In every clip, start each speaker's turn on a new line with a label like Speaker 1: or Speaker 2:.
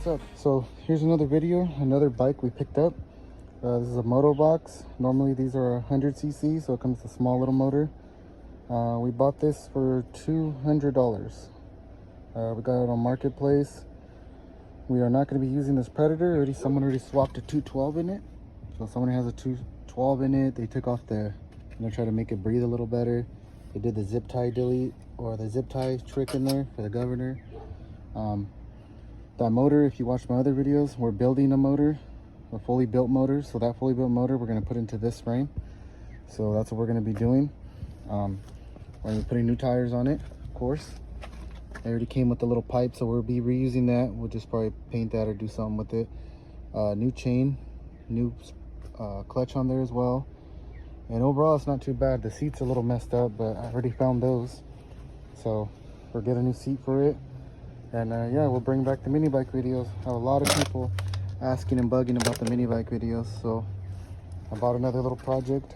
Speaker 1: up? So here's another video, another bike we picked up. This is a Motovox. Normally these are 100cc, so it comes with a small little motor. We bought this for $200. We got it on Marketplace. We are not going to be using this Predator. Someone already swapped a 212 in it. So someone has a 212 in it. They took off the, try to make it breathe a little better. They did the zip tie delete, or the zip tie trick in there for the governor. That motor, if you watch my other videos, we're building a motor, a fully built motor. So that fully built motor we're going to put into this frame. So that's what we're going to be doing. We're going to be putting new tires on it, of course. It already came with the little pipe, so we'll be reusing that. We'll just probably paint that or do something with it. New chain, new clutch on there as well. And overall, it's not too bad. The seat's a little messed up, but I already found those. So we'll get a new seat for it. And yeah, we'll bring back the mini bike videos. I have a lot of people asking and bugging about the mini bike videos. So I bought another little project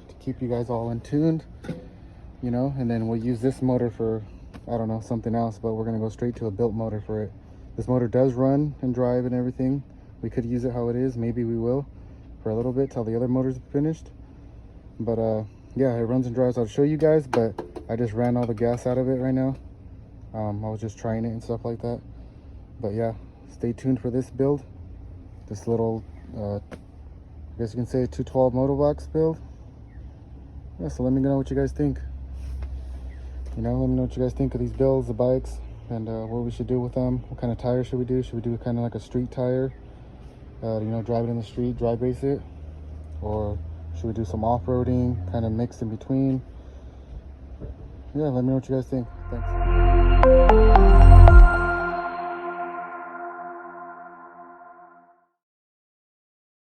Speaker 1: to keep you guys all in tuned, and then we'll use this motor for, I don't know, something else, but we're going to go straight to a built motor for it. This motor does run and drive and everything. We could use it how it is. Maybe we will for a little bit till the other motor's finished. But yeah, it runs and drives. I'll show you guys, but I just ran all the gas out of it right now. I was just trying it and stuff like that. But yeah, stay tuned for this build. This little, I guess you can say 212 Motovox build. Yeah, so let me know what you guys think. Let me know what you guys think of these builds, the bikes, and what we should do with them. What kind of tire should we do? Should we do kind of like a street tire? Drive it in the street, dry race it? Or should we do some off-roading, kind of mixed in between? Yeah, let me know what you guys think. Thanks.